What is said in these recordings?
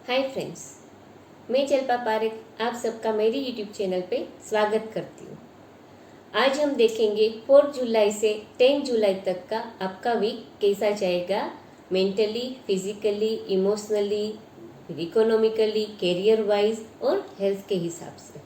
Hi friends, मैं जल्पा पारेख आप सबका मेरी यूट्यूब चैनल पे स्वागत करती हूँ। आज हम देखेंगे 4 जुलाई से 10 जुलाई तक का आपका वीक कैसा जाएगा, mentally, physically, emotionally, economically, career wise और हेल्थ के हिसाब से।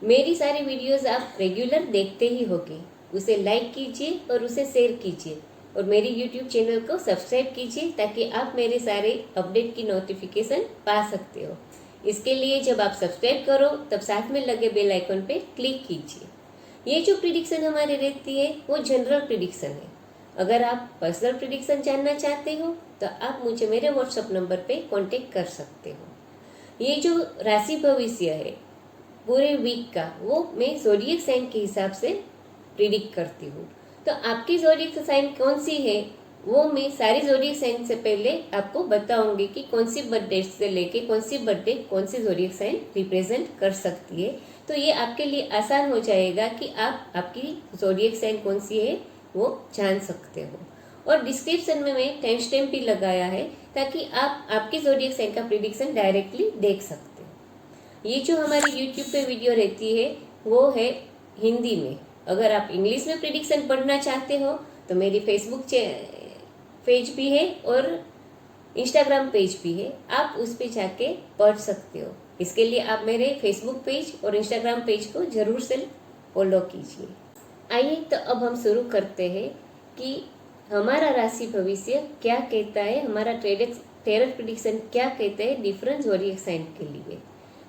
मेरी सारी वीडियोस आप रेगुलर देखते ही होंगे, उसे लाइक कीजिए और उसे शेयर कीजिए और मेरी YouTube चैनल को सब्सक्राइब कीजिए ताकि आप मेरे सारे अपडेट की नोटिफिकेशन पा सकते हो। इसके लिए जब आप सब्सक्राइब करो तब साथ में लगे बेल आइकन पे क्लिक कीजिए। ये जो प्रिडिक्शन हमारी रहती है वो जनरल प्रिडिक्शन है। अगर आप पर्सनल प्रिडिक्शन जानना चाहते हो तो आप मुझे मेरे व्हाट्सएप नंबर पे कांटेक्ट कर सकते हो। ये जो राशि भविष्य है पूरे वीक का वो मैं ज़ोडिएक साइन के हिसाब से प्रिडिक्ट करती हूँ। तो आपकी ज़ोडिएक साइन कौन सी है वो मैं सारी ज़ोडिएक साइन से पहले आपको बताऊंगी कि कौन सी बर्थ डेट से लेके कौन सी बर्थडे कौन सी ज़ोडिएक साइन रिप्रेजेंट कर सकती है। तो ये आपके लिए आसान हो जाएगा कि आप आपकी ज़ोडिएक साइन कौन सी है वो जान सकते हो। और डिस्क्रिप्शन में मैं टाइम स्टैम्प भी लगाया है ताकि आप आपकी ज़ोडिएक साइन का प्रिडिक्शन डायरेक्टली देख सकते हो। ये जो हमारी यूट्यूब पे वीडियो रहती है वो है हिंदी में। अगर आप इंग्लिश में प्रिडिक्शन पढ़ना चाहते हो तो मेरी फेसबुक पेज भी है और इंस्टाग्राम पेज भी है, आप उस पे जाके पढ़ सकते हो। इसके लिए आप मेरे फेसबुक पेज और इंस्टाग्राम पेज को जरूर से फॉलो कीजिए। आइए तो अब हम शुरू करते हैं कि हमारा राशि भविष्य क्या कहता है, हमारा टेरर प्रिडिक्शन क्या कहते हैं डिफरेंट ज़ोडिएक साइन के लिए।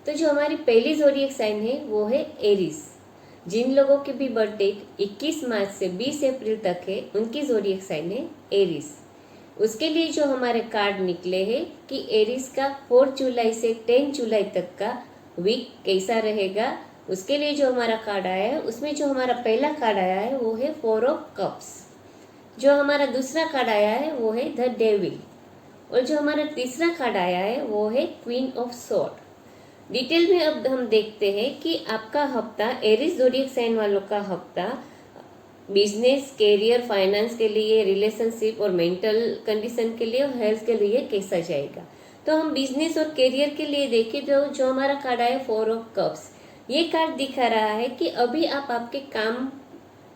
तो जो हमारी पहली ज़ोडिएक साइन है वो है एरीज। जिन लोगों की भी बर्थ डेट 21 मार्च से 20 अप्रैल तक है उनकी ज़ोडिएक साइन है एरीज। उसके लिए जो हमारे कार्ड निकले हैं कि एरीज का 4 जुलाई से 10 जुलाई तक का वीक कैसा रहेगा, उसके लिए जो हमारा कार्ड आया है उसमें जो हमारा पहला कार्ड आया है वो है 4 ऑफ कप्स। जो हमारा दूसरा कार्ड आया है वो है द डेविल और जो हमारा तीसरा कार्ड आया है वो है क्वीन ऑफ स्वॉर्ड। डिटेल में अब हम देखते हैं कि आपका हफ्ता एरीज ज़ोडिएक साइन वालों का हफ्ता बिजनेस, कैरियर, फाइनेंस के लिए, रिलेशनशिप और मेंटल कंडीशन के लिए और हेल्थ के लिए कैसा जाएगा। तो हम बिजनेस और कैरियर के लिए देखें तो जो हमारा कार्ड आया 4 ऑफ कप्स, ये कार्ड दिखा रहा है कि अभी आप आपके काम,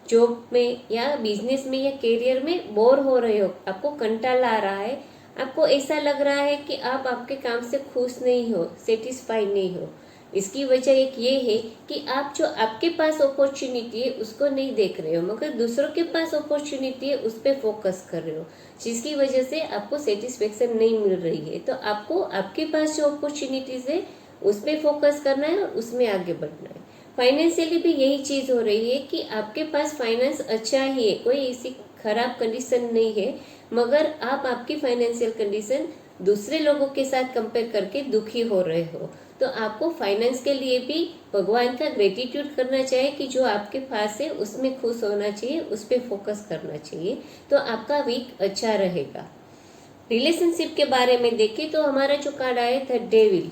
जॉब में या बिजनेस में या कैरियर में बोर हो रहे हो, आपको कंटाला आ रहा है, आपको ऐसा लग रहा है कि आप आपके काम से खुश नहीं हो, सेटिस्फाइड नहीं हो। इसकी वजह एक ये है कि आप जो आपके पास अपॉर्चुनिटी है उसको नहीं देख रहे हो, मगर दूसरों के पास अपॉर्चुनिटी है उस पर फोकस कर रहे हो, जिसकी वजह से आपको सेटिस्फेक्शन नहीं मिल रही है। तो आपको आपके पास जो अपॉर्चुनिटीज है उस पर फोकस करना है और उसमें आगे बढ़ना है। फाइनेंशियली भी यही चीज हो रही है कि आपके पास फाइनेंस अच्छा ही है, कोई ऐसी खराब कंडीशन नहीं है, मगर आप आपकी फाइनेंशियल कंडीशन दूसरे लोगों के साथ कंपेयर करके दुखी हो रहे हो। तो आपको फाइनेंस के लिए भी भगवान का ग्रेटिट्यूड करना चाहिए कि जो आपके पास है उसमें खुश होना चाहिए, उस पर फोकस करना चाहिए, तो आपका वीक अच्छा रहेगा। रिलेशनशिप के बारे में देखें तो हमारा जो कार्ड आया था डेविल,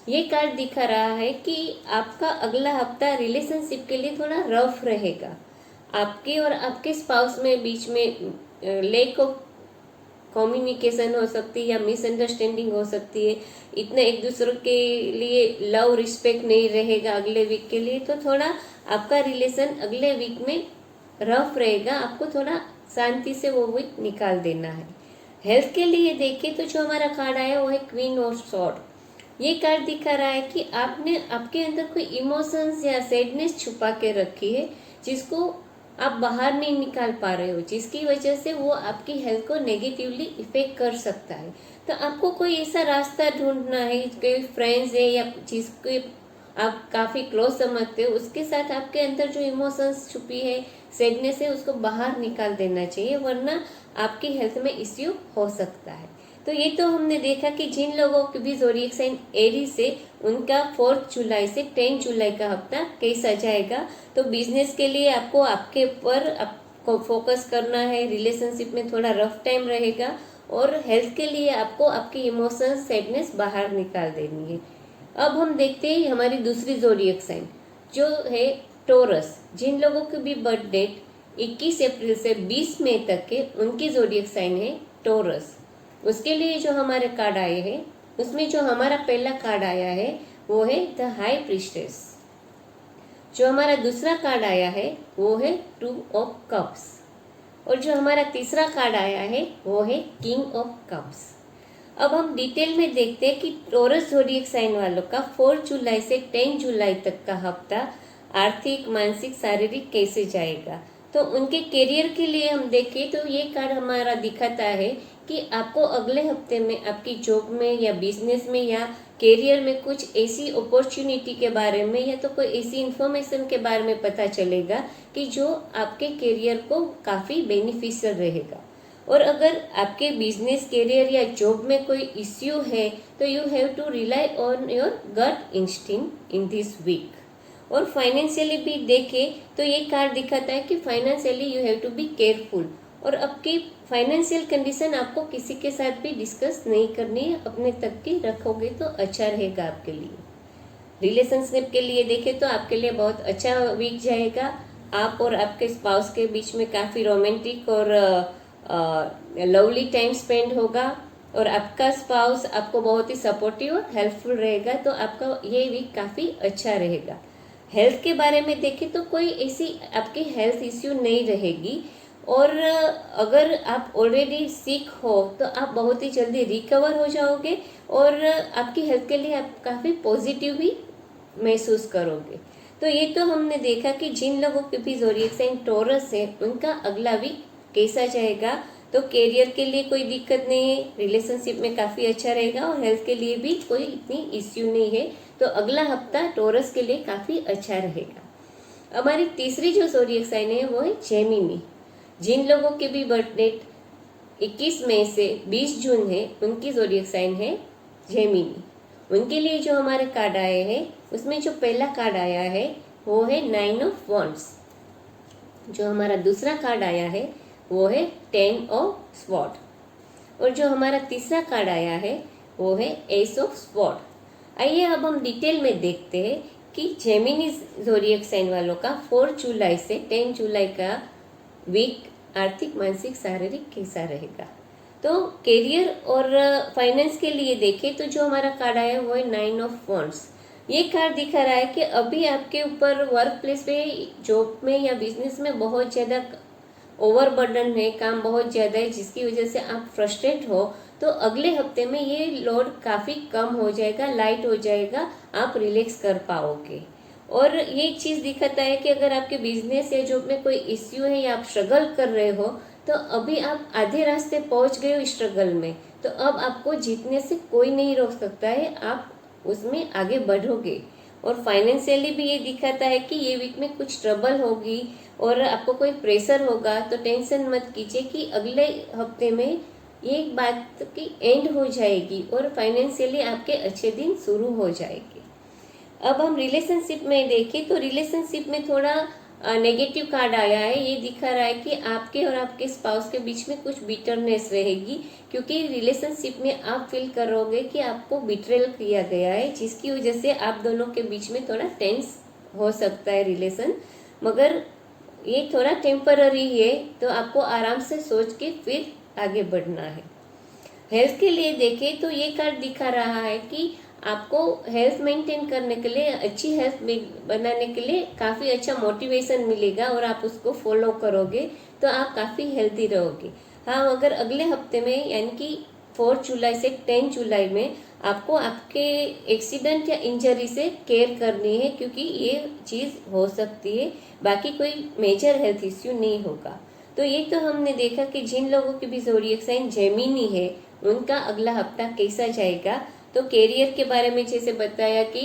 ये कार्ड दिखा रहा है कि आपका अगला हफ्ता रिलेशनशिप के लिए थोड़ा रफ रहेगा। आपके और आपके स्पाउस में बीच में लैक ऑफ कम्युनिकेशन हो सकती है या मिसअंडरस्टैंडिंग हो सकती है, इतना एक दूसरे के लिए लव रिस्पेक्ट नहीं रहेगा अगले वीक के लिए। तो थोड़ा आपका रिलेशन अगले वीक में रफ रहेगा, आपको थोड़ा शांति से वो वीक निकाल देना है। हेल्थ के लिए देखें तो जो हमारा कार्ड आया वो है क्वीन ऑफ स्वॉर्ड। ये कार्ड दिखा रहा है कि आपने आपके अंदर कोई इमोशंस या सैडनेस छुपा के रखी है जिसको आप बाहर नहीं निकाल पा रहे हो, जिसकी वजह से वो आपकी हेल्थ को नेगेटिवली इफेक्ट कर सकता है। तो आपको कोई ऐसा रास्ता ढूंढना है, कोई फ्रेंड्स है या जिसको आप काफी क्लोज समझते हो उसके साथ आपके अंदर जो इमोशंस छुपी है, सैडनेस है, उसको बाहर निकाल देना चाहिए, वरना आपकी हेल्थ में इश्यू हो सकता है। तो ये तो हमने देखा कि जिन लोगों की भी ज़ोडिएक साइन एरीज से उनका 4 जुलाई से 10 जुलाई का हफ्ता कैसा जाएगा। तो बिजनेस के लिए आपको आपके ऊपर आपको फोकस करना है, रिलेशनशिप में थोड़ा रफ टाइम रहेगा, और हेल्थ के लिए आपको आपके इमोशंस, सैडनेस बाहर निकाल देनी है। अब हम देखते हैं हमारी दूसरी ज़ोडिएक साइन जो है टोरस। जिन लोगों की भी बर्थ डेट 21 अप्रैल से 20 मई तक है उनकी ज़ोडिएक साइन है टोरस। उसके लिए जो हमारे कार्ड आए हैं उसमें जो हमारा पहला कार्ड आया है वो है द हाई प्रीस्टेस। जो हमारा दूसरा कार्ड आया है वो है 2 ऑफ कप्स। और जो हमारा तीसरा कार्ड आया है वो है किंग ऑफ कप्स। अब हम डिटेल में देखते हैं कि टॉरस ज़ोडिएक साइन वालों का 4 जुलाई से 10 जुलाई तक का हफ्ता आर्थिक, मानसिक, शारीरिक कैसे जाएगा। तो उनके करियर के लिए हम देखें तो ये कार्ड हमारा दिखाता है कि आपको अगले हफ्ते में आपकी जॉब में या बिजनेस में या करियर में कुछ ऐसी अपॉर्चुनिटी के बारे में या तो कोई ऐसी इंफॉर्मेशन के बारे में पता चलेगा कि जो आपके करियर को काफ़ी बेनिफिशियल रहेगा। और अगर आपके बिजनेस करियर या जॉब में कोई इश्यू है तो you have to rely on your gut instinct in this week. और फाइनेंशियली भी देखें तो ये कार्ड दिखाता है कि financially you have to be careful. और आपकी फाइनेंशियल कंडीशन आपको किसी के साथ भी डिस्कस नहीं करनी है, अपने तक की रखोगे तो अच्छा रहेगा आपके लिए। रिलेशनशिप के लिए देखें तो आपके लिए बहुत अच्छा वीक जाएगा। आप और आपके स्पाउस के बीच में काफ़ी रोमांटिक और लवली टाइम स्पेंड होगा। और आपका स्पाउस आपको बहुत ही सपोर्टिव और हेल्पफुल रहेगा, तो आपका ये वीक काफ़ी अच्छा रहेगा। हेल्थ के बारे में देखें तो कोई ऐसी आपकी हेल्थ इश्यू नहीं रहेगी। और अगर आप ऑलरेडी सिक हो तो आप बहुत ही जल्दी रिकवर हो जाओगे और आपकी हेल्थ के लिए आप काफ़ी पॉजिटिव भी महसूस करोगे। तो ये तो हमने देखा कि जिन लोगों के भी ज़ोडिएक साइन टॉरस है उनका अगला वीक कैसा जाएगा। तो करियर के लिए कोई दिक्कत नहीं है, रिलेशनशिप में काफ़ी अच्छा रहेगा और हेल्थ के लिए भी कोई इतनी इश्यू नहीं है। तो अगला हफ्ता टॉरस के लिए काफ़ी अच्छा रहेगा। हमारी तीसरी जो ज़ोडिएक साइन है वो है जेमिनी। जिन लोगों के भी बर्थ डेट 21 मई से 20 जून है उनकी ज़ोडिएक साइन है जेमिनी। उनके लिए जो हमारे कार्ड आए हैं उसमें जो पहला कार्ड आया है वो है 9 ऑफ वॉन्ड्स। जो हमारा दूसरा कार्ड आया है वो है 10 ऑफ स्वॉर्ड। और जो हमारा तीसरा कार्ड आया है वो है एस ऑफ स्वॉर्ड। आइए अब हम डिटेल में देखते हैं कि जेमिनी ज़ोडिएक साइन वालों का 4 जुलाई से 10 जुलाई का वीक आर्थिक, मानसिक, शारीरिक कैसा रहेगा। तो करियर और फाइनेंस के लिए देखें तो जो हमारा कार्ड आया है वो है 9 ऑफ वॉन्ड्स। ये कार्ड दिखा रहा है कि अभी आपके ऊपर वर्क प्लेस पे, जॉब में या बिजनेस में बहुत ज़्यादा ओवरबर्डन है, काम बहुत ज़्यादा है, जिसकी वजह से आप फ्रस्ट्रेट हो। तो अगले हफ्ते में ये लोड काफ़ी कम हो जाएगा, लाइट हो जाएगा, आप रिलैक्स कर पाओगे। और ये चीज़ दिखाता है कि अगर आपके बिजनेस या जॉब में कोई इश्यू है या आप स्ट्रगल कर रहे हो तो अभी आप आधे रास्ते पहुंच गए हो स्ट्रगल में, तो अब आपको जीतने से कोई नहीं रोक सकता है, आप उसमें आगे बढ़ोगे। और फाइनेंशियली भी ये दिखाता है कि ये वीक में कुछ ट्रबल होगी और आपको कोई प्रेशर होगा, तो टेंशन मत कीजिए कि अगले हफ्ते में ये बात की एंड हो जाएगी और फाइनेंशियली आपके अच्छे दिन शुरू हो जाएंगे। अब हम रिलेशनशिप में देखें तो रिलेशनशिप में थोड़ा नेगेटिव कार्ड आया है। ये दिखा रहा है कि आपके और आपके स्पाउस के बीच में कुछ बिटरनेस रहेगी, क्योंकि रिलेशनशिप में आप फील करोगे कि आपको बिट्रेल किया गया है, जिसकी वजह से आप दोनों के बीच में थोड़ा टेंस हो सकता है रिलेशन। मगर ये थोड़ा टेम्पररी है, तो आपको आराम से सोच के फिर आगे बढ़ना है। हेल्थ के लिए देखें तो ये कार्ड दिखा रहा है कि आपको हेल्थ मेंटेन करने के लिए, अच्छी हेल्थ बनाने के लिए काफ़ी अच्छा मोटिवेशन मिलेगा और आप उसको फॉलो करोगे तो आप काफ़ी हेल्दी रहोगे। हाँ, अगर अगले हफ्ते में यानी कि 4 जुलाई से 10 जुलाई में आपको आपके एक्सीडेंट या इंजरी से केयर करनी है, क्योंकि ये चीज़ हो सकती है, बाकी कोई मेजर हेल्थ इश्यू नहीं होगा। तो ये तो हमने देखा कि जिन लोगों की भी ज़ोडिएक साइन जेमिनी है उनका अगला हफ्ता कैसा जाएगा। तो कैरियर के बारे में जैसे बताया कि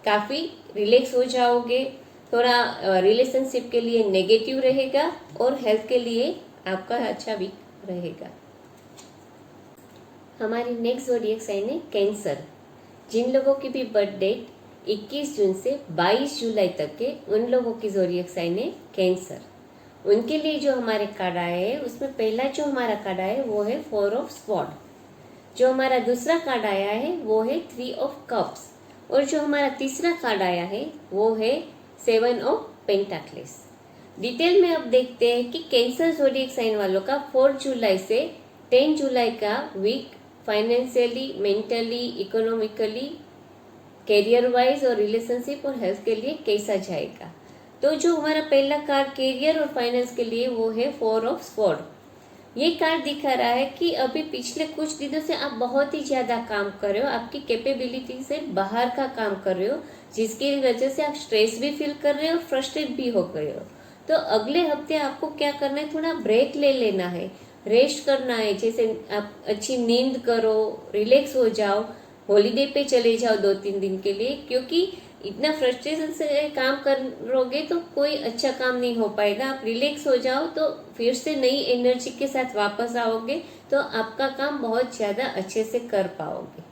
काफ़ी रिलैक्स हो जाओगे, थोड़ा रिलेशनशिप के लिए नेगेटिव रहेगा और हेल्थ के लिए आपका अच्छा वीक रहेगा। हमारी नेक्स्ट ज़ोडिएक साइन है कैंसर। जिन लोगों की भी बर्थ डेट 21 जून से 22 जुलाई तक के, उन लोगों की ज़ोडिएक साइन है कैंसर। उनके लिए जो हमारे कार्ड आए हैं उसमें पहला जो हमारा कार्ड आया है वो है 4 ऑफ स्वॉर्ड। जो हमारा दूसरा कार्ड आया है वो है 3 ऑफ कप्स। और जो हमारा तीसरा कार्ड आया है वो है 7 ऑफ पेंटाक्लेस। डिटेल में अब देखते हैं कि कैंसर ज़ोडिएक साइन वालों का 4 जुलाई से 10 जुलाई का week financially, mentally, economically, career wise और रिलेशनशिप और हेल्थ के लिए कैसा जाएगा। तो जो हमारा पहला कार्ड कैरियर और फाइनेंस के लिए वो है 4 ऑफ स्वॉर्ड। ये कार्ड दिखा रहा है कि अभी पिछले कुछ दिनों से आप बहुत ही ज्यादा काम कर रहे हो, आपकी कैपेबिलिटी से बाहर का काम कर रहे हो, जिसकी वजह से आप स्ट्रेस भी फील कर रहे हो, फ्रस्ट्रेट भी हो गए हो। तो अगले हफ्ते आपको क्या करना है, थोड़ा ब्रेक ले लेना है, रेस्ट करना है। जैसे आप अच्छी नींद करो, रिलैक्स हो जाओ, हॉलीडे पे चले जाओ 2-3 दिन के लिए, क्योंकि इतना फ्रस्ट्रेशन से काम करोगे तो कोई अच्छा काम नहीं हो पाएगा। आप रिलैक्स हो जाओ तो फिर से नई एनर्जी के साथ वापस आओगे तो आपका काम बहुत ज्यादा अच्छे से कर पाओगे।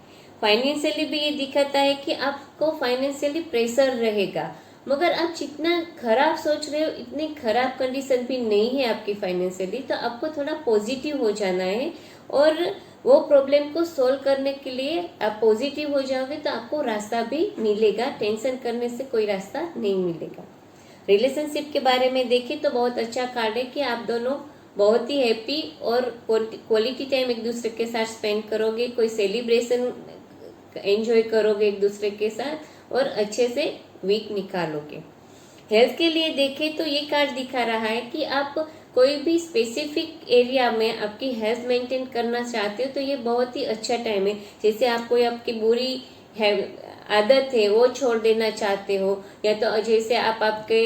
फाइनेंशियली भी ये दिखाता है कि आपको फाइनेंशियली प्रेशर रहेगा, मगर आप जितना खराब सोच रहे हो इतनी खराब कंडीशन भी नहीं है आपकी फाइनेंशियली। तो आपको थोड़ा पॉजिटिव हो जाना है और वो प्रॉब्लम को सोल्व करने के लिए आप पॉजिटिव हो जाओगे तो आपको रास्ता भी मिलेगा। टेंशन करने से कोई रास्ता नहीं मिलेगा। रिलेशनशिप के बारे में देखें तो बहुत अच्छा कार्ड है कि आप दोनों बहुत ही हैप्पी और क्वालिटी टाइम एक दूसरे के साथ स्पेंड करोगे, कोई सेलिब्रेशन एंजॉय करोगे एक दूसरे के साथ और अच्छे से वीक निकालोगे। हेल्थ के लिए देखें तो ये कार्ड दिखा रहा है कि आप कोई भी स्पेसिफिक एरिया में आपकी हेल्थ मेंटेन करना चाहते हो तो ये बहुत ही अच्छा टाइम है। जैसे आप कोई आपकी बुरी आदत है वो छोड़ देना चाहते हो, या तो जैसे आप आपके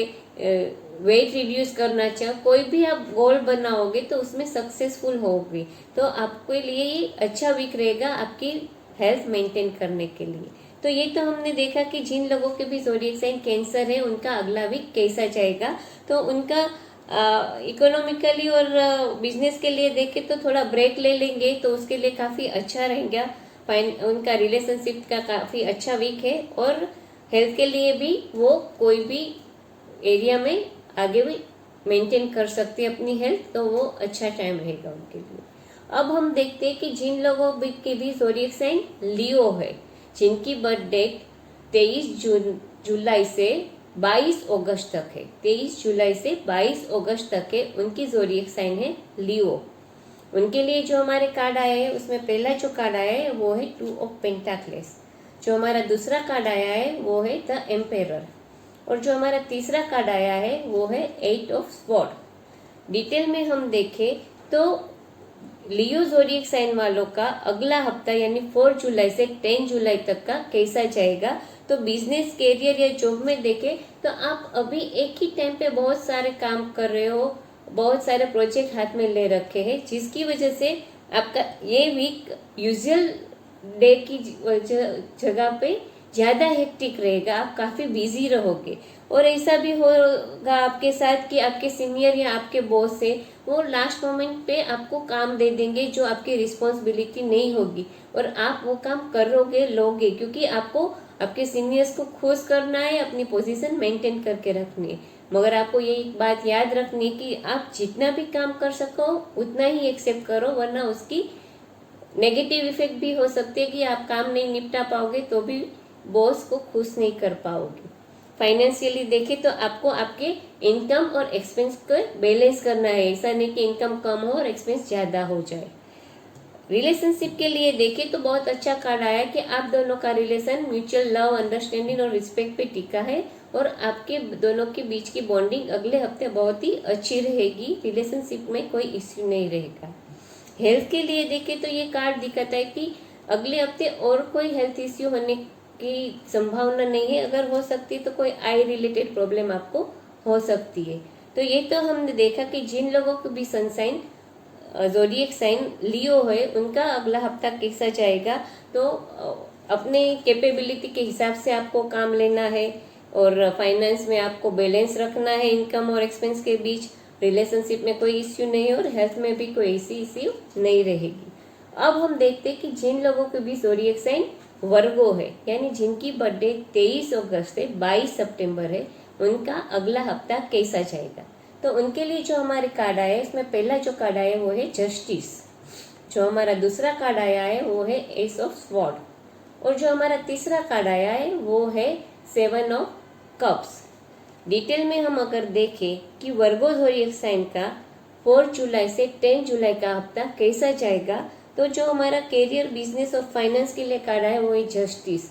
वेट रिड्यूस करना चाहो, कोई भी आप गोल बनाओगे तो उसमें सक्सेसफुल होगे। तो आपके लिए ये अच्छा वीक रहेगा आपकी हेल्थ मेंटेन करने के लिए। तो ये तो हमने देखा कि जिन लोगों के भी ज़ोडिएक साइन कैंसर है उनका अगला वीक कैसा जाएगा। तो उनका इकोनॉमिकली और बिजनेस के लिए देखें तो थोड़ा ब्रेक ले लेंगे तो उसके लिए काफ़ी अच्छा रहेगा। उनका रिलेशनशिप का काफ़ी अच्छा वीक है और हेल्थ के लिए भी वो कोई भी एरिया में आगे भी मेंटेन कर सकते हैं अपनी हेल्थ, तो वो अच्छा टाइम रहेगा उनके लिए। अब हम देखते हैं कि जिन लोगों के भी ज़ोडिएक साइन लियो है, जिनकी बर्थ डेट 23 जुलाई से 22 अगस्त तक है, 23 जुलाई से 22 अगस्त तक है, उनकी ज़ोडिएक साइन है लियो। उनके लिए जो हमारे कार्ड आया है उसमें पहला जो कार्ड आया है वो है 2 ऑफ पेंटाक्लेस। जो हमारा दूसरा कार्ड आया है वो है द एम्पेरर और जो हमारा तीसरा कार्ड आया है वो है 8 ऑफ स्वॉर्ड। डिटेल में हम देखें तो लियो ज़ोडिएक साइन वालों का अगला हफ्ता यानी 4 जुलाई से 10 जुलाई तक का कैसा जाएगा। तो बिजनेस, कैरियर या जॉब में देखें तो आप अभी एक ही टाइम पे बहुत सारे काम कर रहे हो, बहुत सारे प्रोजेक्ट हाथ में ले रखे हैं, जिसकी वजह से आपका ये वीक यूजुअल डे की जगह पे ज़्यादा हेक्टिक रहेगा, आप काफ़ी बिजी रहोगे। और ऐसा भी होगा आपके साथ कि आपके सीनियर या आपके बॉस है वो लास्ट मोमेंट पे आपको काम दे देंगे जो आपकी रिस्पॉन्सिबिलिटी नहीं होगी और आप वो काम करोगे, लोगे, क्योंकि आपको आपके सीनियर्स को खुश करना है, अपनी पोजीशन मेंटेन करके रखनी है। मगर आपको ये बात याद रखनी है कि आप जितना भी काम कर सको उतना ही एक्सेप्ट करो, वरना उसकी नेगेटिव इफेक्ट भी हो सकते हैं कि आप काम नहीं निपटा पाओगे तो भी बॉस को खुश नहीं कर पाओगे। फाइनेंशियली देखें तो आपको आपके इनकम और एक्सपेंस को बैलेंस करना है, ऐसा नहीं कि इनकम कम हो और एक्सपेंस ज़्यादा हो जाए। रिलेशनशिप के लिए देखें तो बहुत अच्छा कार्ड आया कि आप दोनों का रिलेशन म्यूचुअल लव, अंडरस्टैंडिंग और रिस्पेक्ट पे टिका है और आपके दोनों के बीच की बॉन्डिंग अगले हफ्ते बहुत ही अच्छी रहेगी। रिलेशनशिप में कोई इश्यू नहीं रहेगा। हेल्थ के लिए देखें तो ये कार्ड दिखाता है कि अगले हफ्ते और कोई हेल्थ इश्यू होने की संभावना नहीं है, अगर हो सकती है तो कोई आई रिलेटेड प्रॉब्लम आपको हो सकती है। तो ये तो हमने देखा कि जिन लोगों को भी सनसाइन ज़ोडिएक साइन लियो है उनका अगला हफ्ता कैसा जाएगा। तो अपने कैपेबिलिटी के हिसाब से आपको काम लेना है और फाइनेंस में आपको बैलेंस रखना है इनकम और एक्सपेंस के बीच। रिलेशनशिप में कोई इश्यू नहीं है और हेल्थ में भी कोई ऐसी इश्यू नहीं रहेगी। अब हम देखते हैं कि जिन लोगों के भी ज़ोडिएक साइन वर्गो है, यानी जिनकी बर्थडे 23 अगस्त से 22 सितंबर है, उनका अगला हफ्ता कैसा जाएगा। तो उनके लिए जो हमारे कार्ड आया है इसमें पहला जो कार्ड आया है वो है जस्टिस। जो हमारा दूसरा कार्ड आया है वो है एस ऑफ स्वॉर्ड और जो हमारा तीसरा कार्ड आया है वो है 7 ऑफ कप्स। डिटेल में हम अगर देखें कि वर्गो ज़ोडिएक साइन का 4 जुलाई से 10 जुलाई का हफ्ता कैसा जाएगा, तो जो हमारा करियर, बिजनेस और फाइनेंस के लिए कार्ड है वो है जस्टिस।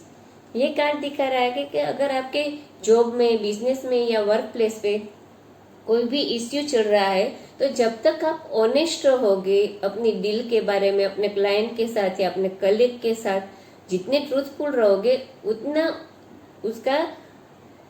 ये कार्ड दिखा रहा है कि अगर आपके जॉब में, बिजनेस में या वर्क प्लेस पे कोई भी इश्यू चल रहा है, तो जब तक आप ऑनेस्ट रहोगे अपनी डील के बारे में, अपने क्लाइंट के साथ या अपने कलीग के साथ, जितने ट्रूथफुल रहोगे उतना उसका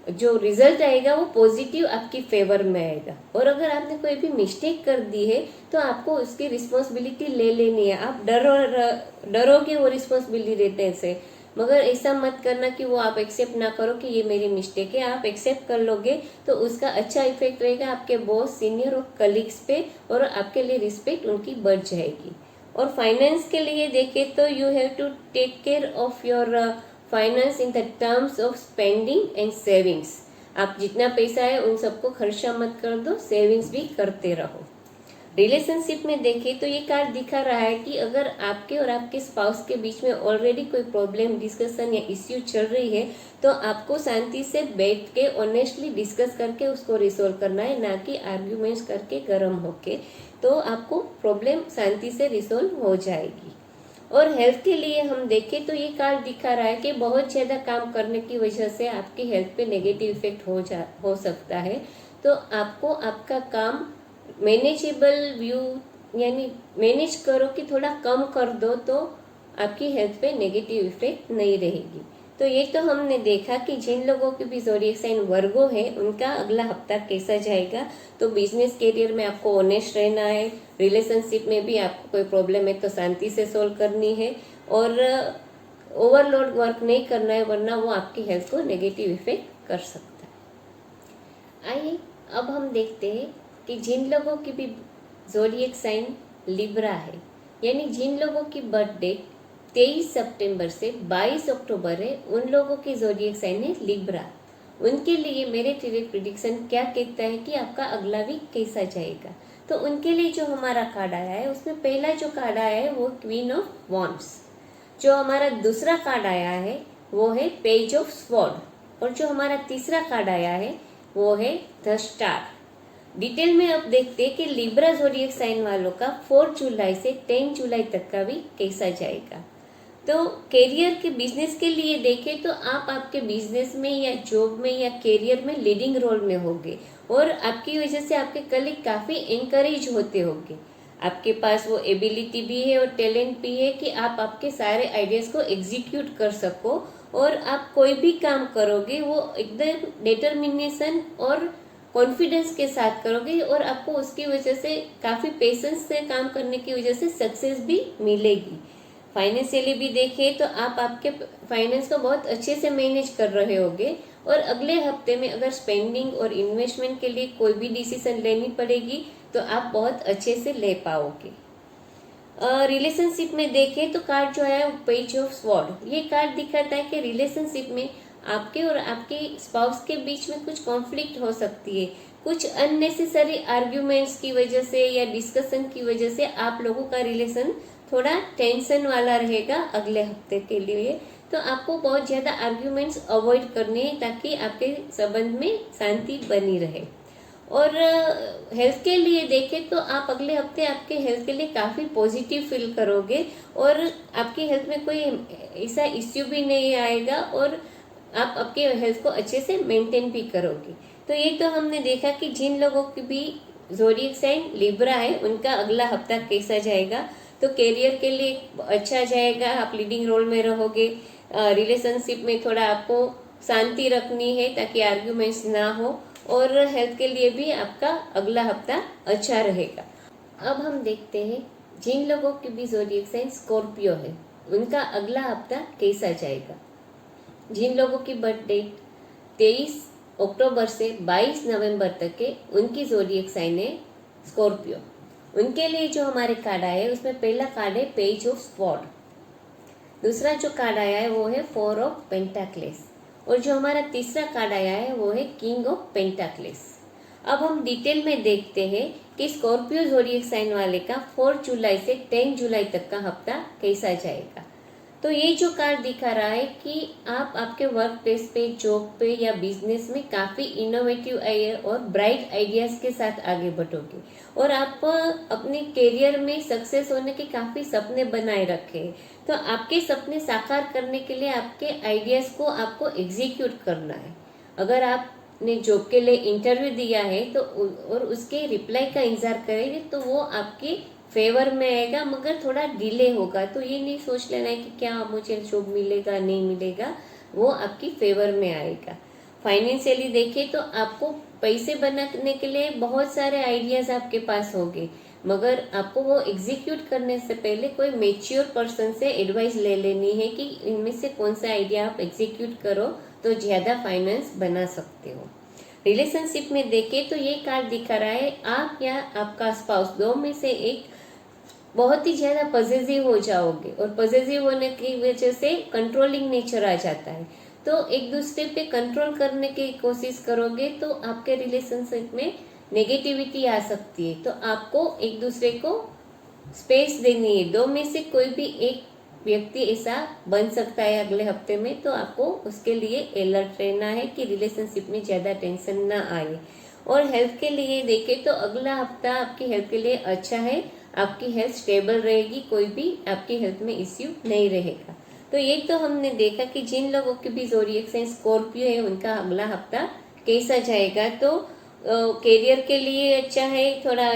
जो रिजल्ट आएगा वो पॉजिटिव आपकी फेवर में आएगा। और अगर आपने कोई भी मिस्टेक कर दी है तो आपको उसकी रिस्पॉन्सिबिलिटी ले लेनी है। आप डरोगे वो रिस्पॉन्सिबिलिटी लेने से, मगर ऐसा मत करना कि वो आप एक्सेप्ट ना करो कि ये मेरी मिस्टेक है। आप एक्सेप्ट कर लोगे तो उसका अच्छा इफेक्ट रहेगा आपके बॉस, सीनियर और कलीग्स पे, और आपके लिए रिस्पेक्ट उनकी बढ़ जाएगी। और फाइनेंस के लिए देखें तो you have to take care of your finance in the terms of spending and savings. आप जितना पैसा है उन सबको खर्चा मत कर दो, सेविंग्स भी करते रहो। रिलेशनशिप में देखें तो ये कार्ड दिखा रहा है कि अगर आपके और आपके स्पाउस के बीच में ऑलरेडी कोई प्रॉब्लम, डिस्कशन या इश्यू चल रही है, तो आपको शांति से बैठ के ऑनेस्टली डिस्कस करके उसको रिसोल्व करना है, ना कि आर्ग्यूमेंट्स करके गर्म होके। तो आपको प्रॉब्लम शांति से रिसोल्व हो जाएगी। और हेल्थ के लिए हम देखें तो ये कार्ड दिखा रहा है कि बहुत ज़्यादा काम करने की वजह से आपकी हेल्थ पे नेगेटिव इफेक्ट हो सकता है। तो आपको आपका काम मैनेजेबल व्यू, यानी मैनेज करो कि थोड़ा कम कर दो, तो आपकी हेल्थ पे नेगेटिव इफेक्ट नहीं रहेगी। तो ये तो हमने देखा कि जिन लोगों की भी ज़ोडिएक साइन वर्गो है उनका अगला हफ्ता कैसा जाएगा। तो बिजनेस करियर में आपको ऑनेस्ट रहना है, रिलेशनशिप में भी आपको कोई प्रॉब्लम है तो शांति से सोल्व करनी है, और ओवरलोड वर्क नहीं करना है, वरना वो आपकी हेल्थ को नेगेटिव इफेक्ट कर सकता है। आइए अब हम देखते हैं कि जिन लोगों की भी ज़ोडिएक साइन लिब्रा है, यानी जिन लोगों की बर्थ डेट 23 सितंबर से 22 अक्टूबर है, उन लोगों की ज़ोडिएक साइन है लिब्रा। उनके लिए मेरे प्रेडिक्शन क्या कहता है कि आपका अगला वीक कैसा जाएगा। तो उनके लिए जो हमारा कार्ड आया है उसमें पहला जो कार्ड आया है वो क्वीन ऑफ वॉन्ड्स। जो हमारा दूसरा कार्ड आया है वो है पेज ऑफ स्वॉर्ड, और जो हमारा तीसरा कार्ड आया है वो है द स्टार। डिटेल में अब देखते हैं कि लिब्रा ज़ोडिएक साइन वालों का 4 जुलाई से 10 जुलाई तक का वीक कैसा जाएगा। तो करियर के, बिजनेस के लिए देखें तो आप आपके बिजनेस में या जॉब में या करियर में लीडिंग रोल में होंगे, और आपकी वजह से आपके कलीग काफ़ी एनकरेज होते होंगे। आपके पास वो एबिलिटी भी है और टैलेंट भी है कि आप आपके सारे आइडियाज़ को एग्जीक्यूट कर सको, और आप कोई भी काम करोगे वो एकदम डिटर्मिनेशन और कॉन्फिडेंस के साथ करोगे, और आपको उसकी वजह से काफ़ी पेशेंस से काम करने की वजह से सक्सेस भी मिलेगी। फाइनेंशियली भी देखें तो आप आपके फाइनेंस को बहुत अच्छे से मैनेज कर रहे होगे, और अगले हफ्ते में अगर स्पेंडिंग और इन्वेस्टमेंट के लिए कोई भी डिसीजन लेनी पड़ेगी तो आप बहुत अच्छे से ले पाओगे। रिलेशनशिप में देखें तो कार्ड जो है पेज ऑफ स्वॉर्ड, ये कार्ड दिखाता है कि रिलेशनशिप में आपके और आपके स्पाउस के बीच में कुछ कॉन्फ्लिक्ट हो सकती है। कुछ अननेसेसरी आर्ग्यूमेंट्स की वजह से या डिस्कशन की वजह से आप लोगों का रिलेशन थोड़ा टेंशन वाला रहेगा अगले हफ्ते के लिए। तो आपको बहुत ज़्यादा आर्ग्यूमेंट्स अवॉइड करने हैं ताकि आपके संबंध में शांति बनी रहे। और हेल्थ के लिए देखें तो आप अगले हफ्ते आपके हेल्थ के लिए काफ़ी पॉजिटिव फील करोगे, और आपकी हेल्थ में कोई ऐसा इश्यू भी नहीं आएगा, और आप आपके हेल्थ को अच्छे से मेंटेन भी करोगे। तो ये तो हमने देखा कि जिन लोगों की भी ज़ोडिएक साइन लिब्रा है उनका अगला हफ्ता कैसा जाएगा। तो करियर के लिए अच्छा जाएगा, आप लीडिंग रोल में रहोगे। रिलेशनशिप में थोड़ा आपको शांति रखनी है ताकि आर्ग्यूमेंट्स ना हो, और हेल्थ के लिए भी आपका अगला हफ्ता अच्छा रहेगा। अब हम देखते हैं जिन लोगों की भी ज़ोडिएक साइन स्कॉर्पियो है उनका अगला हफ्ता कैसा जाएगा। जिन लोगों की बर्थ डेट 23 अक्टूबर से 22 नवंबर तक है उनकी ज़ोडिएक साइन है स्कॉर्पियो। उनके लिए जो हमारे कार्ड आए हैं उसमें पहला कार्ड है पेज ऑफ स्वॉर्ड, दूसरा जो कार्ड आया है वो है 4 ऑफ पेंटाक्लेस, और जो हमारा तीसरा कार्ड आया है वो है किंग ऑफ पेंटाक्लेस। अब हम डिटेल में देखते हैं कि स्कॉर्पियो ज़ोडिएक साइन वाले का 4 जुलाई से 10 जुलाई तक का हफ्ता कैसा जाएगा। तो ये जो कार्ड दिखा रहा है कि आप आपके वर्क प्लेस पे, जॉब पे या बिजनेस में काफ़ी इनोवेटिव और ब्राइट आइडियाज़ के साथ आगे बढ़ोगे और आप अपने करियर में सक्सेस होने के काफ़ी सपने बनाए रखे हैं। तो आपके सपने साकार करने के लिए आपके आइडियाज़ को आपको एग्जीक्यूट करना है। अगर आपने जॉब के लिए इंटरव्यू दिया है तो और उसके रिप्लाई का इंतज़ार करेंगे तो वो आपके फेवर में आएगा, मगर थोड़ा डिले होगा। तो ये नहीं सोच लेना है कि क्या मुझे जॉब मिलेगा नहीं मिलेगा, वो आपकी फेवर में आएगा। फाइनेंशियली देखें तो आपको पैसे बनाने के लिए बहुत सारे आइडियाज आपके पास होंगे, मगर आपको वो एग्जीक्यूट करने से पहले कोई मेच्योर पर्सन से एडवाइस ले लेनी है कि इनमें से कौन सा आइडिया आप एग्जीक्यूट करो तो ज़्यादा फाइनेंस बना सकते हो। रिलेशनशिप में देखें तो ये कार्ड दिखा रहा है आप या आपका स्पाउस, दो में से एक बहुत ही ज़्यादा पॉजिटिव हो जाओगे और पॉजिटिव होने की वजह से कंट्रोलिंग नेचर आ जाता है। तो एक दूसरे पे कंट्रोल करने की कोशिश करोगे तो आपके रिलेशनशिप में नेगेटिविटी आ सकती है। तो आपको एक दूसरे को स्पेस देनी है। दो में से कोई भी एक व्यक्ति ऐसा बन सकता है अगले हफ्ते में, तो आपको उसके लिए अलर्ट रहना है कि रिलेशनशिप में ज़्यादा टेंशन ना आए। और हेल्थ के लिए देखें तो अगला हफ्ता आपकी हेल्थ के लिए अच्छा है, आपकी हेल्थ स्टेबल रहेगी, कोई भी आपकी हेल्थ में इश्यू नहीं रहेगा। तो ये तो हमने देखा कि जिन लोगों के भी ज़ोडिएक साइन स्कॉर्पियो है उनका अगला हफ्ता कैसा जाएगा। तो करियर के लिए अच्छा है, थोड़ा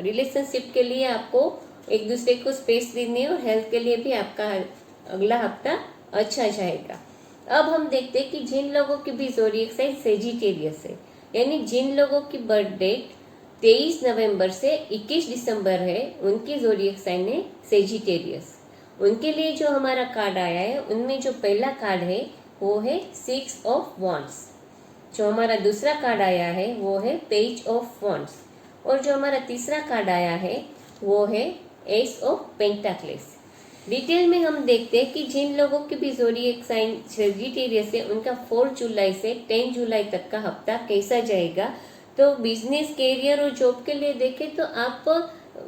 रिलेशनशिप के लिए आपको एक दूसरे को स्पेस देनी है और हेल्थ के लिए भी आपका अगला हफ्ता अच्छा जाएगा। अब हम देखते हैं कि जिन लोगों की भी ज़ोडिएक साइन सेजिटेरियस है, यानी जिन लोगों की बर्थ डेट 23 नवंबर से 21 दिसंबर है, उनकी ज़ोडिएक साइन है सेजिटेरियस। उनके लिए जो हमारा कार्ड आया है उनमें जो पहला कार्ड है वो है 6 ऑफ वॉन्ड्स। जो हमारा दूसरा कार्ड आया है वो है पेज ऑफ वॉन्ड्स और जो हमारा तीसरा कार्ड आया है वो है एस ऑफ पेंटाक्लेस। डिटेल में हम देखते हैं कि जिन लोगों की भी ज़ोडिएक साइन सेजिटेरियस है उनका 4 जुलाई से 10 जुलाई तक का हफ्ता कैसा जाएगा। तो बिजनेस, करियर और जॉब के लिए देखें तो आप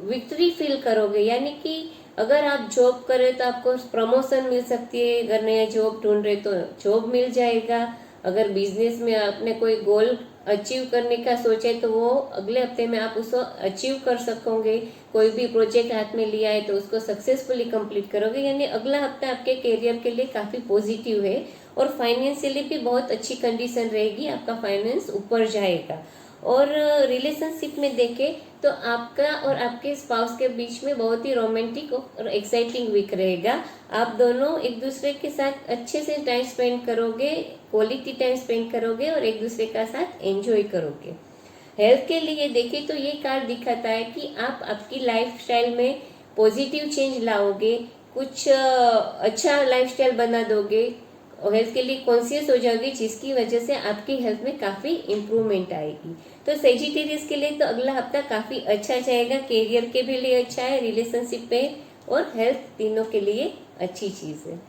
विक्ट्री फील करोगे, यानी कि अगर आप जॉब करें तो आपको प्रमोशन मिल सकती है, अगर नया जॉब ढूंढ रहे तो जॉब मिल जाएगा। अगर बिजनेस में आपने कोई गोल अचीव करने का सोचे तो वो अगले हफ्ते में आप उसको अचीव कर सकोगे। कोई भी प्रोजेक्ट हाथ में लिया है तो उसको सक्सेसफुली कंप्लीट करोगे, यानी अगला हफ्ता आपके करियर के लिए काफ़ी पॉजिटिव है। और फाइनेंशियली भी बहुत अच्छी कंडीशन रहेगी, आपका फाइनेंस ऊपर जाएगा। और रिलेशनशिप में देखें तो आपका और आपके स्पाउस के बीच में बहुत ही रोमांटिक और एक्साइटिंग वीक रहेगा। आप दोनों एक दूसरे के साथ अच्छे से टाइम स्पेंड करोगे, क्वालिटी टाइम स्पेंड करोगे और एक दूसरे का साथ एंजॉय करोगे। हेल्थ के लिए देखें तो ये कार्ड दिखाता है कि आप आपकी लाइफस्टाइल में पॉजिटिव चेंज लाओगे, कुछ अच्छा लाइफस्टाइल बना दोगे और हेल्थ के लिए कॉन्शियस हो जाओगे, जिसकी वजह से आपकी हेल्थ में काफ़ी इम्प्रूवमेंट आएगी। तो सेजिटेरियस के लिए तो अगला हफ्ता काफ़ी अच्छा जाएगा, करियर के भी लिए अच्छा है, रिलेशनशिप पे और हेल्थ तीनों के लिए अच्छी चीज़ है।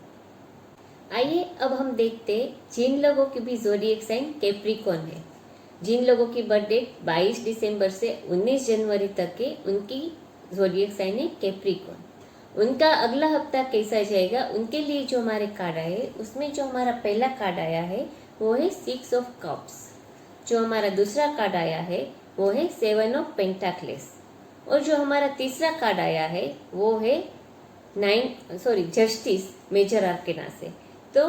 आइए अब हम देखते हैं जिन लोगों की भी ज़ोडिएक साइन कैप्रिकॉर्न है, जिन लोगों की बर्थ डेट 22 दिसंबर से 19 जनवरी तक है, उनकी ज़ोडिएक साइन है कैप्रिकॉर्न। उनका अगला हफ्ता कैसा जाएगा, उनके लिए जो हमारे कार्ड आए उसमें जो हमारा पहला कार्ड आया है वो है 6 ऑफ कप्स। जो हमारा दूसरा कार्ड आया है वो है 7 ऑफ पेंटाक्लेस और जो हमारा तीसरा कार्ड आया है वो है जस्टिस मेजर आर्केना से। तो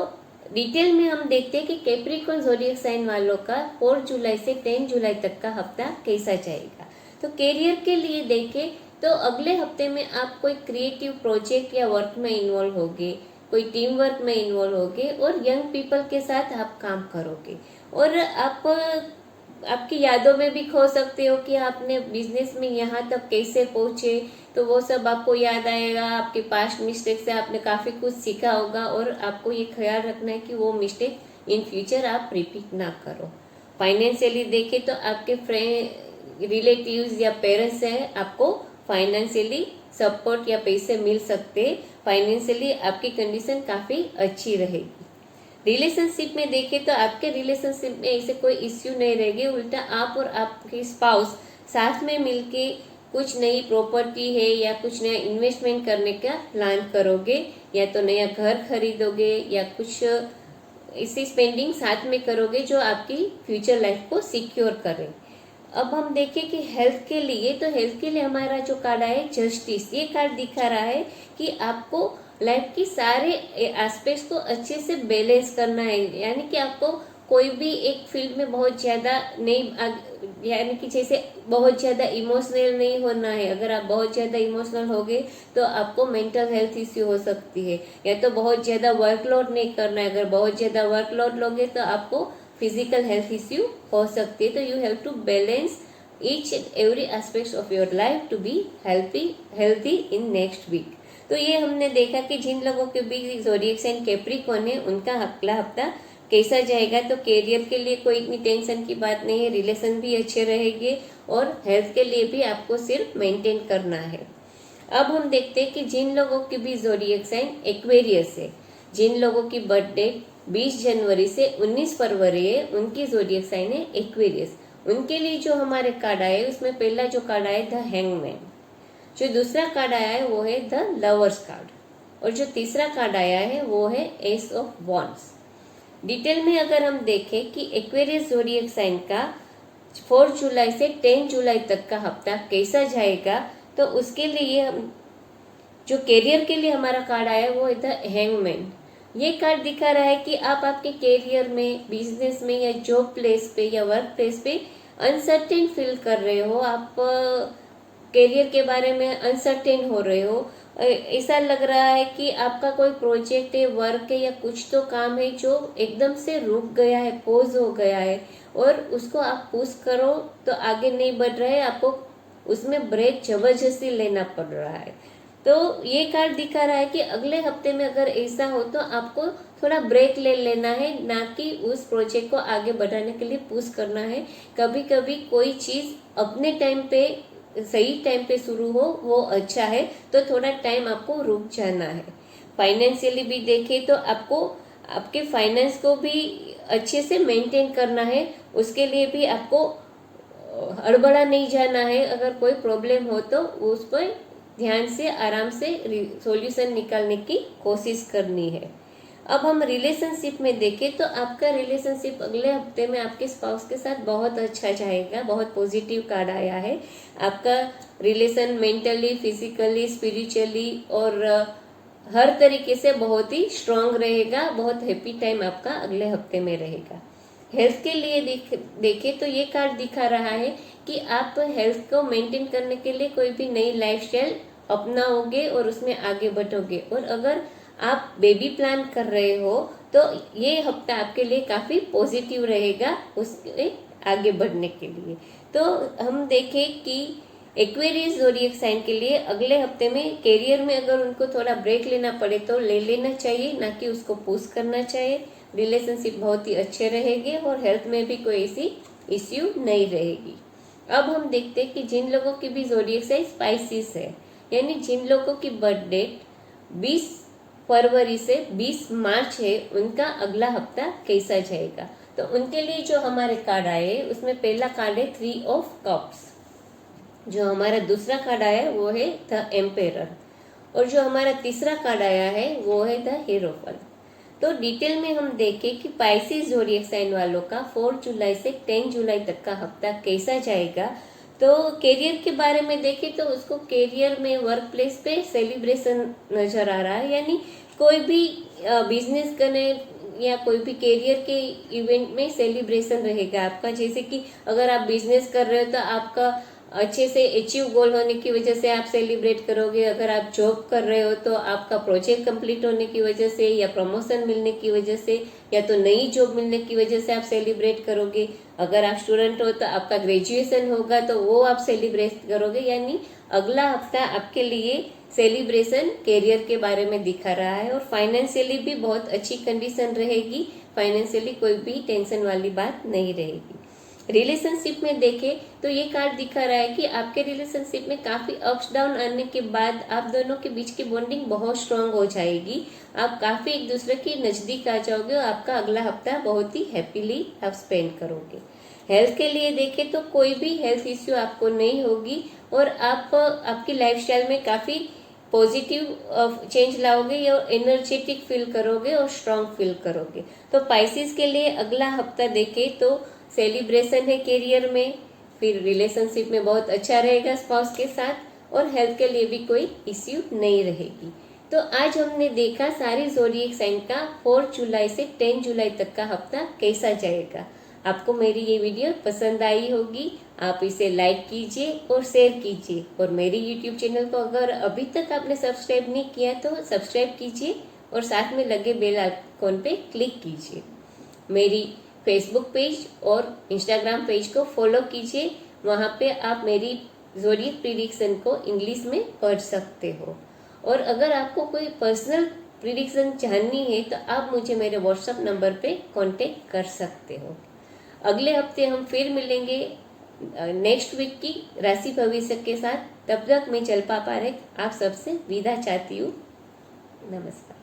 डिटेल में हम देखते हैं कि कैप्रिकॉर्न ज़ोडिएक साइन वालों का 4 जुलाई से 10 जुलाई तक का हफ्ता कैसा जाएगा। तो करियर के लिए देखें तो अगले हफ्ते में आप कोई क्रिएटिव प्रोजेक्ट या वर्क में इन्वॉल्व होगे, कोई टीम वर्क में इन्वॉल्व होगे और यंग पीपल के साथ आप काम करोगे और आप आपकी यादों में भी खो सकते हो कि आपने बिजनेस में यहाँ तक कैसे पहुँचे। तो वो सब आपको याद आएगा, आपके पास्ट मिस्टेक से आपने काफ़ी कुछ सीखा होगा और आपको ये ख्याल रखना है कि वो मिस्टेक इन फ्यूचर आप रिपीट ना करो। फाइनेंशियली देखें तो आपके फ्रेंड, रिलेटिव्स या पेरेंट्स हैं, आपको फाइनेंशियली सपोर्ट या पैसे मिल सकते हैं। फाइनेंशियली आपकी कंडीशन काफ़ी अच्छी रहेगी। रिलेशनशिप में देखें तो आपके रिलेशनशिप में ऐसे कोई इश्यू नहीं रहेगी, उल्टा आप और आपके स्पाउस साथ में मिलके कुछ नई प्रॉपर्टी है या कुछ नया इन्वेस्टमेंट करने का प्लान करोगे, या तो नया घर खरीदोगे या कुछ इसी स्पेंडिंग साथ में करोगे जो आपकी फ्यूचर लाइफ को सिक्योर करे। अब हम देखें कि हेल्थ के लिए, तो हेल्थ के लिए हमारा जो कार्ड है जस्टिस, ये कार्ड दिखा रहा है कि आपको लाइफ की सारे एस्पेक्ट्स को अच्छे से बैलेंस करना है, यानी कि आपको कोई भी एक फील्ड में बहुत ज़्यादा नहीं, यानी कि जैसे बहुत ज़्यादा इमोशनल नहीं होना है। अगर आप बहुत ज़्यादा इमोशनल होगे तो आपको मेंटल हेल्थ इश्यू हो सकती है, या तो बहुत ज़्यादा वर्कलोड नहीं करना है। अगर बहुत ज़्यादा वर्कलोड लोगे तो आपको फिजिकल हेल्थ इश्यू हो सकती है। तो you have to balance each and every aspects of your life to be healthy in next week. तो ये हमने देखा कि जिन लोगों के भी ज़ोडिएक साइन कैप्रिकॉर्न है उनका अगला हफ्ता कैसा जाएगा। तो कैरियर के लिए कोई इतनी टेंशन की बात नहीं है, रिलेशन भी अच्छे रहेंगे और हेल्थ के लिए भी आपको सिर्फ मेंटेन करना है। अब हम देखते हैं कि जिन लोगों की भी ज़ोडिएक साइन एक्वेरियस है, जिन लोगों की बर्थडे 20 जनवरी से 19 फरवरी है, उनकी ज़ोडिएक साइन है एक्वेरियस। उनके लिए जो हमारे कार्ड आए उसमें पहला जो कार्ड आया द हैंगमैन, जो दूसरा कार्ड आया है वो है द लवर्स कार्ड, और जो तीसरा कार्ड आया है वो है एस ऑफ वॉन्ड्स। डिटेल में अगर हम देखें कि एक्वेरियस ज़ोडिएक साइन का 4 जुलाई से 10 जुलाई तक का हफ्ता कैसा जाएगा, तो उसके लिए हम जो कैरियर के लिए हमारा कार्ड आया वो है द हैंगमैन। ये कार्ड दिखा रहा है कि आप आपके कैरियर में, बिजनेस में या जॉब प्लेस पे या वर्क प्लेस पे अनसर्टेन फील कर रहे हो, आप कैरियर के बारे में अनसर्टेन हो रहे हो। ऐसा लग रहा है कि आपका कोई प्रोजेक्ट है, वर्क है या कुछ तो काम है जो एकदम से रुक गया है, पॉज हो गया है, और उसको आप पुश करो तो आगे नहीं बढ़ रहा है, आपको उसमें ब्रेक जबरदस्ती लेना पड़ रहा है। तो ये कार्ड दिखा रहा है कि अगले हफ्ते में अगर ऐसा हो तो आपको थोड़ा ब्रेक ले लेना है, ना कि उस प्रोजेक्ट को आगे बढ़ाने के लिए पुश करना है। कभी कभी कोई चीज़ अपने टाइम पे, सही टाइम पे शुरू हो वो अच्छा है, तो थोड़ा टाइम आपको रुक जाना है। फाइनेंशियली भी देखें तो आपको आपके फाइनेंस को भी अच्छे से मेंटेन करना है, उसके लिए भी आपको हड़बड़ा नहीं जाना है। अगर कोई प्रॉब्लम हो तो उस पर ध्यान से आराम से सॉल्यूशन निकालने की कोशिश करनी है। अब हम रिलेशनशिप में देखें तो आपका रिलेशनशिप अगले हफ्ते में आपके स्पाउस के साथ बहुत अच्छा जाएगा। बहुत पॉजिटिव कार्ड आया है। आपका रिलेशन मेंटली, फिजिकली, स्पिरिचुअली और हर तरीके से बहुत ही स्ट्रांग रहेगा। बहुत हैप्पी टाइम आपका अगले हफ्ते में रहेगा। हेल्थ के लिए देखें तो ये कार्ड दिखा रहा है कि आप हेल्थ को मेंटेन करने के लिए कोई भी नई लाइफस्टाइल अपनाओगे और उसमें आगे बढ़ोगे। और अगर आप बेबी प्लान कर रहे हो तो ये हफ्ता आपके लिए काफ़ी पॉजिटिव रहेगा उसके आगे बढ़ने के लिए। तो हम देखें कि एक्वेरियस ज़ोडिएक साइन के लिए अगले हफ्ते में कैरियर में अगर उनको थोड़ा ब्रेक लेना पड़े तो ले लेना चाहिए, ना कि उसको पुश करना चाहिए। रिलेशनशिप बहुत ही अच्छे रहेंगे और हेल्थ में भी कोई ऐसी इश्यू नहीं रहेगी। अब हम देखते हैं कि जिन लोगों की भी ज़ोडिएक साइन स्पाइसिस है, यानी जिन लोगों की बर्थ डेट 20 फरवरी से 20 मार्च है, उनका अगला हफ्ता कैसा जाएगा। तो उनके लिए जो हमारे कार्ड आए उसमें पहला कार्ड है 3 ऑफ कप्स, जो हमारा दूसरा कार्ड आया वो है द एम्पेरर, और जो हमारा तीसरा कार्ड आया है वो है द हीरोफन। तो डिटेल में हम देखें कि पाइसिस ज़ोडिएक साइन वालों का 4 जुलाई से 10 जुलाई तक का हफ्ता कैसा जाएगा। तो कैरियर के बारे में देखें तो उसको कैरियर में, वर्क प्लेस पे सेलिब्रेशन नजर आ रहा है, यानी कोई भी बिजनेस करने या कोई भी कैरियर के इवेंट में सेलिब्रेशन रहेगा आपका। जैसे कि अगर आप बिजनेस कर रहे हो तो आपका अच्छे से अचीव गोल होने की वजह से आप सेलिब्रेट करोगे। अगर आप जॉब कर रहे हो तो आपका प्रोजेक्ट कंप्लीट होने की वजह से, या प्रमोशन मिलने की वजह से, या तो नई जॉब मिलने की वजह से आप सेलिब्रेट करोगे। अगर आप स्टूडेंट हो तो आपका ग्रेजुएशन होगा तो वो आप सेलिब्रेट करोगे। यानी अगला हफ्ता आपके लिए सेलिब्रेशन कैरियर के बारे में दिखा रहा है। और फाइनेंशियली भी बहुत अच्छी कंडीशन रहेगी, फाइनेंशियली कोई भी टेंशन वाली बात नहीं रहेगी। रिलेशनशिप में देखें तो ये कार्ड दिखा रहा है कि आपके रिलेशनशिप में काफ़ी अप्स डाउन आने के बाद आप दोनों के बीच की बॉन्डिंग बहुत स्ट्रांग हो जाएगी। आप काफ़ी एक दूसरे के नज़दीक आ जाओगे और आपका अगला हफ्ता बहुत ही हैप्पीली आप स्पेंड करोगे। हेल्थ के लिए देखें तो कोई भी हेल्थ इश्यू आपको नहीं होगी और आप आपकी लाइफस्टाइल में काफ़ी पॉजिटिव चेंज लाओगे और एनर्जेटिक फील करोगे और स्ट्रांग फील करोगे। तो पाइसिस के लिए अगला हफ्ता देखें तो सेलिब्रेशन है करियर में, फिर रिलेशनशिप में बहुत अच्छा रहेगा स्पाउस के साथ, और हेल्थ के लिए भी कोई इश्यू नहीं रहेगी। तो आज हमने देखा सारी ज़ोडिएक साइन का 4 जुलाई से 10 जुलाई तक का हफ्ता कैसा जाएगा। आपको मेरी ये वीडियो पसंद आई होगी, आप इसे लाइक कीजिए और शेयर कीजिए, और मेरी यूट्यूब चैनल को अगर अभी तक आपने सब्सक्राइब नहीं किया तो सब्सक्राइब कीजिए और साथ में लगे बेल आइकॉन पे क्लिक कीजिए। मेरी फेसबुक पेज और इंस्टाग्राम पेज को फॉलो कीजिए, वहाँ पे आप मेरी ज़ोडिएक प्रिडिक्शन को इंग्लिश में पढ़ सकते हो। और अगर आपको कोई पर्सनल प्रिडिक्शन जाननी है तो आप मुझे मेरे व्हाट्सएप नंबर पे कांटेक्ट कर सकते हो। अगले हफ्ते हम फिर मिलेंगे नेक्स्ट वीक की राशि भविष्य के साथ। तब तक मैं जल्पा पारेख आप सबसे विदा चाहती हूँ। नमस्कार।